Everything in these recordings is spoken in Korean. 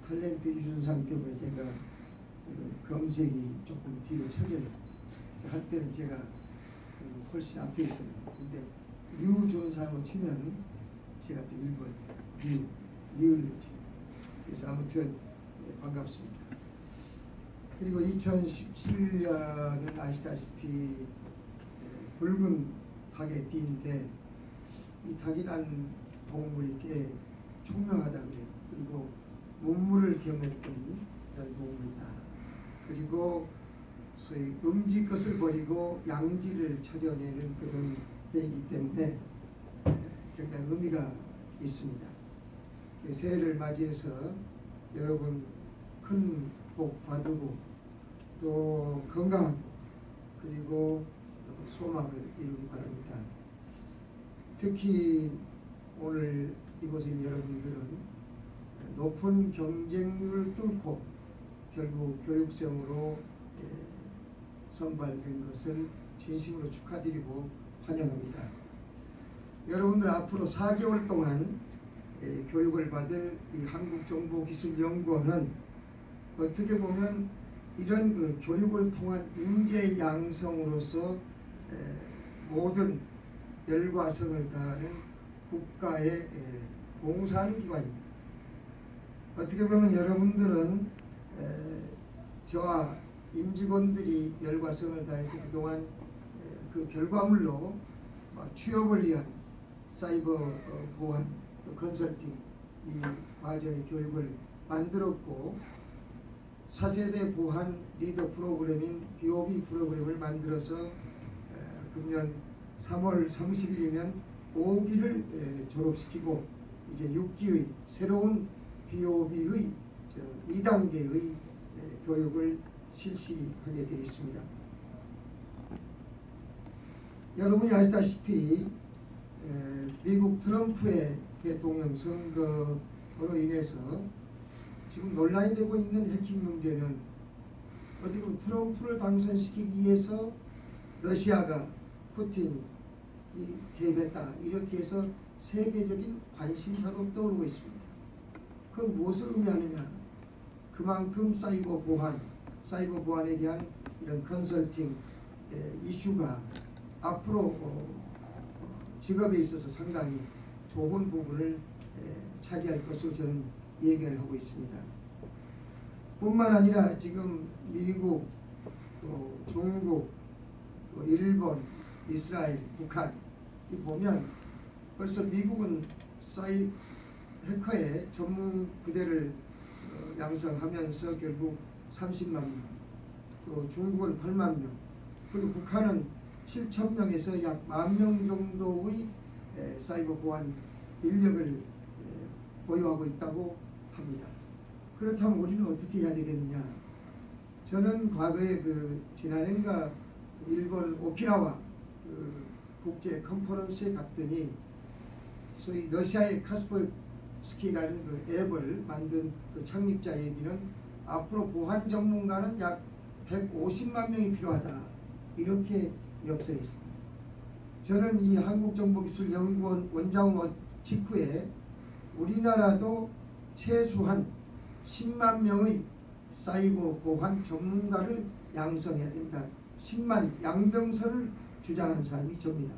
탤런트 유준상 때문에 제가 검색이 조금 뒤로 쳐져요. 할 때는 제가 훨씬 앞에 있습니다. 근데 류준상으로 치면 제가 또 1번 리을로 칩니다. 그래서 아무튼 반갑습니다. 그리고 2017년은 아시다시피 붉은 닭의 띠인데 이 닭이란 동물이 꽤 총명하다 그래요. 그리고 문물을 경험했던 그런 동물이다. 그리고 소위 음지 것을 버리고 양지를 찾아내는 그런 때이기 때문에 굉장히 의미가 있습니다. 새해를 맞이해서 여러분 큰 복 받으고 또 건강하고 그리고 소망을 이루기 바랍니다. 특히 오늘 이곳에 있는 여러분들은 높은 경쟁률을 뚫고 결국 교육생으로 선발된 것을 진심으로 축하드리고 환영합니다. 여러분들 앞으로 4개월 동안 교육을 받을 이 한국정보기술연구원은 어떻게 보면 이런 그 교육을 통한 인재 양성으로서 모든 열과성을 다하는 국가에 봉사하는 기관입니다. 어떻게 보면 여러분들은 저와 임직원들이 열과성을 다해서 그동안 그 결과물로 취업을 위한 사이버 보안, 컨설팅 이 과정의 교육을 만들었고 4세대 보안 리더 프로그램인 BOB 프로그램을 만들어서 금년 3월 30일이면 5기를 졸업시키고 이제 6기의 새로운 BOB의 2단계의 교육을 실시하게 되어 있습니다. 여러분이 아시다시피 미국 트럼프의 대통령 선거로 인해서 지금 논란이 되고 있는 해킹 문제는 어떻게 보면 트럼프를 당선시키기 위해서 러시아가 푸틴이 개입했다 이렇게 해서 세계적인 관심사로 떠오르고 있습니다. 그건 무엇을 의미하느냐? 그만큼 사이버 보안에 대한 이런 컨설팅 이슈가 앞으로 직업에 있어서 상당히 좋은 부분을 차지할 것으로 저는 얘기를 하고 있습니다. 뿐만 아니라 지금 미국, 또 중국, 또 일본, 이스라엘, 북한 이 보면 벌써 미국은 해커의 전문 부대를 양성하면서 결국 30만 명, 또 중국은 8만 명, 그리고 북한은 7,000명에서 약 10,000명 정도의 사이버 보안 인력을 보유하고 있다고 합니다. 그렇다면 우리는 어떻게 해야 되겠느냐? 저는 과거에 지난해인가 일본 오키나와 국제 컨퍼런스에 갔더니 소위 러시아의 카스퍼스키라는 그 앱을 만든 그 창립자 얘기는 앞으로 보안 전문가는 약 150만 명이 필요하다 이렇게 역설했습니다. 저는 이 한국정보기술연구원 원장 직후에 우리나라도 최소한 10만 명의 사이버 보안 전문가를 양성해야 된다. 10만 양병설을 주장한 사람이 접니다.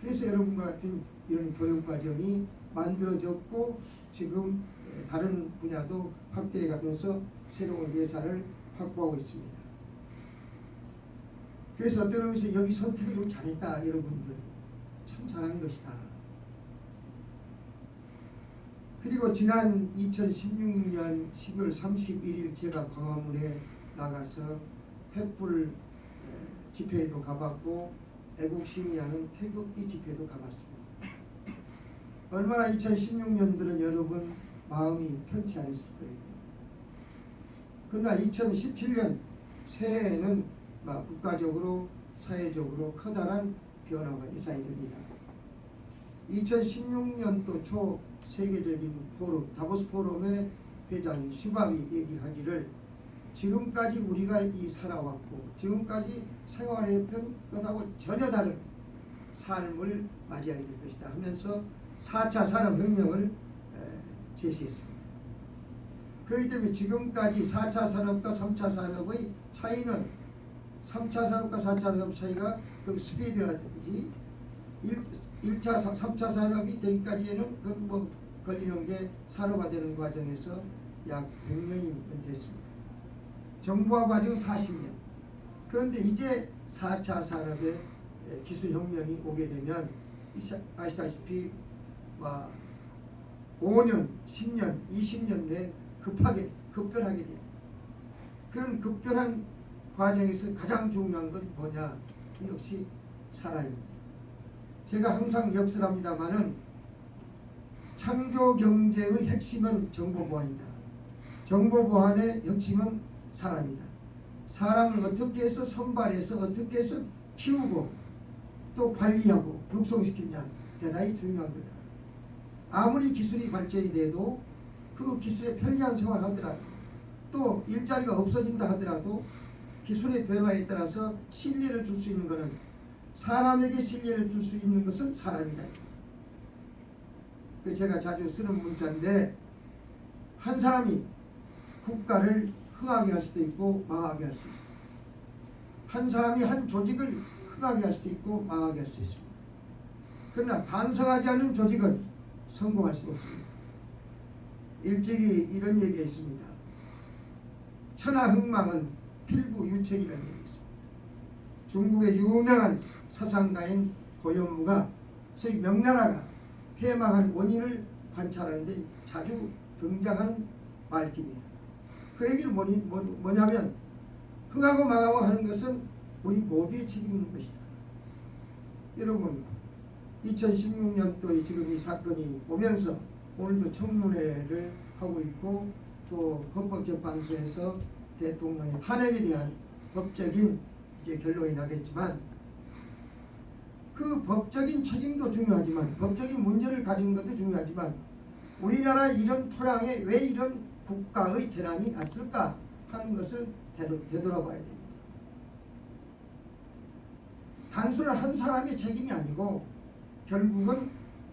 그래서 여러분과 같은 이런 교육과정이 만들어졌고 지금 다른 분야도 확대해 가면서 새로운 예산을 확보하고 있습니다. 그래서 어떤 의미에서 여기 선택을 좀 잘했다. 여러분들 참 잘한 것이다. 그리고 지난 2016년 12월 31일 제가 광화문에 나가서 횃불 집회에도 가봤고 애국심이하는 태극기 집회도 가봤습니다. 얼마나 2016년들은 여러분 마음이 편치 않았을 거예요. 그러나 2017년 새해에는 국가적으로 사회적으로 커다란 변화가 예상이 됩니다. 2016년도 초 세계적인 포럼 다보스 포럼의 회장인 슈밥이 얘기하기를 지금까지 우리가 살아왔고 지금까지 생활했던 것하고 전혀 다른 삶을 맞이하게 될 것이다 하면서 4차 산업혁명을 제시했습니다. 그렇기 때문에 지금까지 4차 산업과 3차 산업의 차이는 3차 산업과 4차 산업 차이가 그 스피드라든지 1차, 3차 산업이 되기까지에는 뭐 걸리는 게 산업화되는 과정에서 약 100년이 됐습니다. 정보화 과정 40년. 그런데 이제 4차 산업의 기술혁명이 오게 되면 아시다시피 5년, 10년, 20년 내에 급변하게 됩니다. 그런 급변한 과정에서 가장 중요한 건 뭐냐? 역시 사람입니다. 제가 항상 역설합니다마는 창조 경제의 핵심은 정보 보안이다. 정보 보안의 핵심은 사람이다. 사람을 어떻게 해서 선발해서 어떻게 해서 키우고 또 관리하고 육성시키냐 대단히 중요한 거다. 아무리 기술이 발전이 돼도 그 기술에 편리한 생활을 하더라도 또 일자리가 없어진다 하더라도 기술의 변화에 따라서 신뢰를 줄 수 있는 것은 사람에게 신뢰를 줄 수 있는 것은 사람이다. 제가 자주 쓰는 문자인데 한 사람이 국가를 흥하게 할 수도 있고 망하게 할 수 있습니다. 한 사람이 한 조직을 흥하게 할 수도 있고 망하게 할 수 있습니다. 그러나 반성하지 않는 조직은 성공할 수 없습니다. 일찍이 이런 얘기가 있습니다. 천하흥망은 필부유책이라는 얘기가 있습니다. 중국의 유명한 사상가인 고현무가 소위 명나라가 패망한 원인을 관찰하는데 자주 등장하는 말입니다. 그 얘기는 뭐냐면 흥하고 망하고 하는 것은 우리 모두의 책임인 것이다. 여러분 2016년도에 지금 이 사건이 오면서 오늘도 청문회를 하고 있고 또 헌법재판소에서 대통령의 탄핵에 대한 법적인 이제 결론이 나겠지만 그 법적인 책임도 중요하지만 법적인 문제를 가리는 것도 중요하지만 우리나라 이런 토양에 왜 이런 국가의 재난이 났을까 하는 것을 되돌아봐야 됩니다. 단순한 한 사람의 책임이 아니고 결국은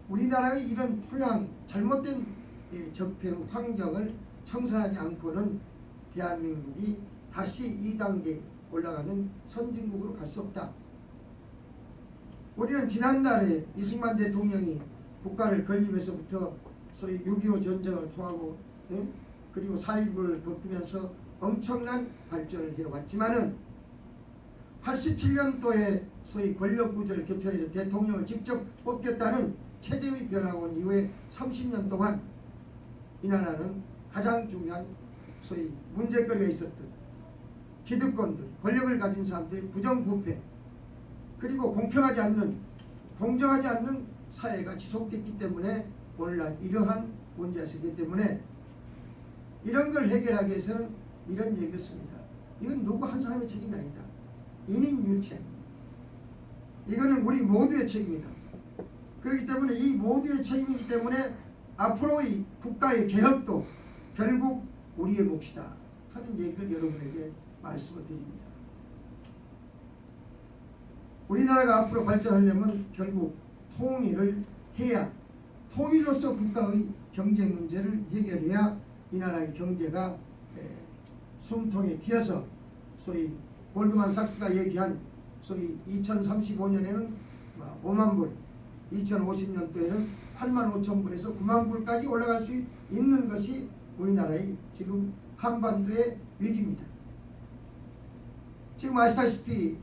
우리나라의 이런 토양 잘못된 적폐의 환경을 청산하지 않고는 대한민국이 다시 2단계 올라가는 선진국으로 갈 수 없다. 우리는 지난달에 이승만 대통령이 국가를 건립해서부터 소위 6.25 전쟁을 통하고 그리고 4.19를 겪으면서 엄청난 발전을 해왔지만은 87년도에 소위 권력구조를 개편해서 대통령을 직접 뽑겠다는 체제의 변화가 온 이후에 30년 동안 이 나라는 가장 중요한 소위 문제거리가 있었던 기득권들, 권력을 가진 사람들의 부정부패 그리고 공평하지 않는 공정하지 않는 사회가 지속됐기 때문에 오늘날 이러한 문제가 있기 때문에 이런 걸 해결하기 위해서는 이런 얘기를 씁니다. 이건 누구 한 사람의 책임이 아니다. 인인유책. 이거는 우리 모두의 책임이다. 그렇기 때문에 이 모두의 책임이기 때문에 앞으로의 국가의 개혁도 결국 우리의 몫이다 하는 얘기를 여러분에게 말씀을 드립니다. 우리나라가 앞으로 발전하려면 결국 통일을 해야 통일로서 국가의 경제 문제를 해결해야 이 나라의 경제가 숨통에 튀어서 소위 골드만삭스가 얘기한 소위 2035년에는 5만 불, 2050년도에는 8만 5천 불에서 9만 불까지 올라갈 수 있는 것이 우리나라의 지금 한반도의 위기입니다. 지금 아시다시피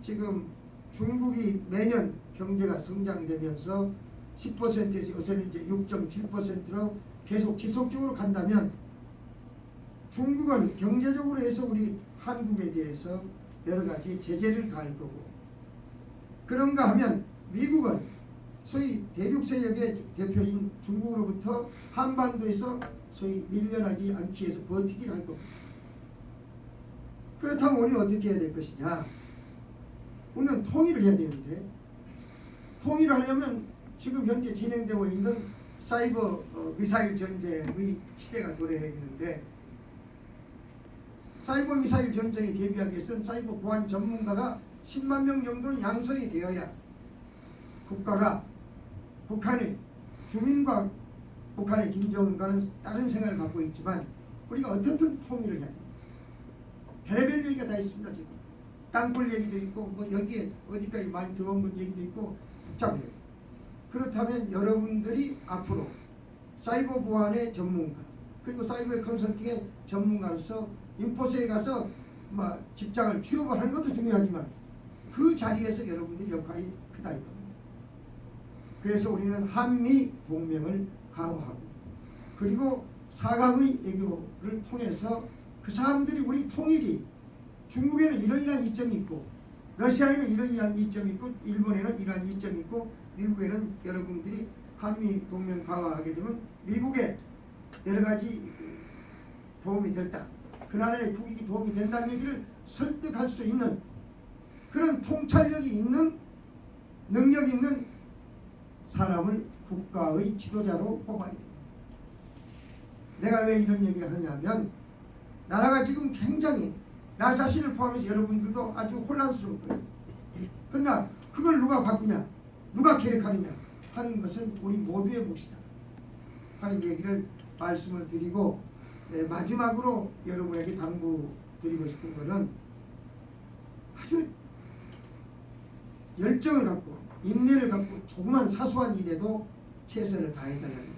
지금 중국이 매년 경제가 성장되면서 10%에서 요새는 이제 6.7%로 계속 지속적으로 간다면 중국은 경제적으로 해서 우리 한국에 대해서 여러 가지 제재를 가할 거고 그런가 하면 미국은 소위 대륙 세력의 대표인 중국으로부터 한반도에서 소위 밀려나지 않기 위해서 버티기를 할 겁니다. 그렇다면 우리는 어떻게 해야 될 것이냐? 우리는 통일을 해야 되는데 통일을 하려면 지금 현재 진행되고 있는 사이버 미사일 전쟁의 시대가 도래해 있는데 사이버 미사일 전쟁에 대비하기 위해서는 사이버 보안 전문가가 10만 명 정도는 양성이 되어야 국가가 북한의 주민과 북한의 김정은과는 다른 생각을 갖고 있지만 우리가 어떻든 통일을 해야 됩니다. 별의별 얘기가 다 있습니다. 지금 땅굴 얘기도 있고 뭐 여기에 어디까지 많이 들어온 것 얘기도 있고 복잡해요. 그렇다면 여러분들이 앞으로 사이버 보안의 전문가 그리고 사이버 컨설팅의 전문가로서 인포스에 가서 막 직장을 취업을 하는 것도 중요하지만 그 자리에서 여러분들의 역할이 크다 이겁니다. 그래서 우리는 한미 동맹을 강화하고 그리고 사강의 외교를 통해서 그 사람들이 우리 통일이 중국에는 이러이러한 이점이 있고 러시아에는 이러이러한 이점이 있고 일본에는 이러한 이점이 있고 미국에는 여러분들이 한미 동맹 강화하게 되면 미국에 여러 가지 도움이 됐다. 그 나라의 국익이 도움이 된다는 얘기를 설득할 수 있는 그런 통찰력이 있는 능력이 있는 사람을 국가의 지도자로 뽑아야 됩니다. 내가 왜 이런 얘기를 하냐면 나라가 지금 굉장히 나 자신을 포함해서 여러분들도 아주 혼란스러울 거예요. 그러나 그걸 누가 바꾸냐 누가 계획하느냐 하는 것은 우리 모두의 몫이다 하는 얘기를 말씀을 드리고 마지막으로 여러분에게 당부드리고 싶은 것은 아주 열정을 갖고 인내를 갖고 조그만 사소한 일에도 최선을 다해달라는 거예요.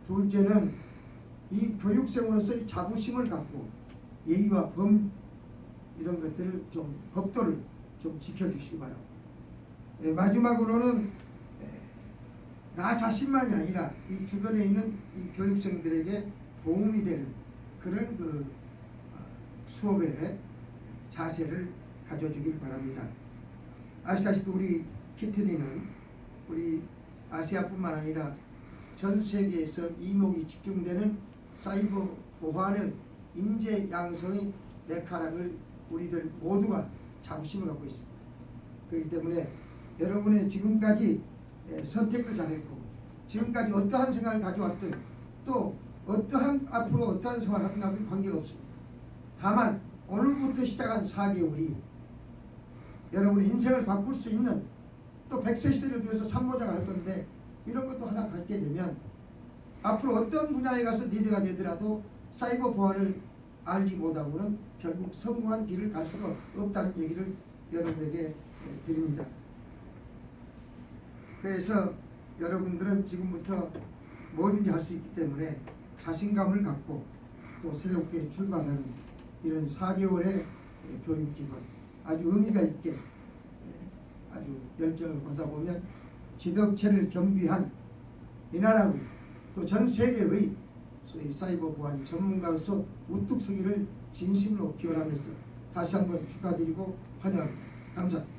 둘째는 이 교육생으로서의 자부심을 갖고 예의와 범 이런 것들을 좀 법도를 좀 지켜주시기 바랍니다. 마지막으로는 나 자신만이 아니라 이 주변에 있는 이 교육생들에게 도움이 되는 그런 그 수업의 자세를 가져주길 바랍니다. 아시다시피 우리 키트니는 우리 아시아뿐만 아니라 전 세계에서 이목이 집중되는 사이버 보안의 인재 양성의 메카락을 우리들 모두가 자부심을 갖고 있습니다. 그렇기 때문에 여러분의 지금까지 선택도 잘했고 지금까지 어떠한 생활을 가져왔든 또 어떠한 앞으로 어떠한 생활을 하든 나도 관계가 없습니다. 다만 오늘부터 시작한 4개월이 여러분의 인생을 바꿀 수 있는 또 100세 시대를 위해서 산모자가 할 건데 이런 것도 하나 갖게 되면 앞으로 어떤 분야에 가서 리더가 되더라도 사이버 보안을 알지 못하고는 결국 성공한 길을 갈 수가 없다는 얘기를 여러분에게 드립니다. 그래서 여러분들은 지금부터 뭐든지 할 수 있기 때문에 자신감을 갖고 또 새롭게 출발하는 이런 4개월의 교육기간 아주 의미가 있게 아주 열정을 보다 보면 지덕체를 겸비한 이 나라의 또 전 세계의 소위 사이버 보안 전문가로서 우뚝 서기를 진심으로 기원하면서 다시 한번 축하드리고 환영합니다. 감사합니다.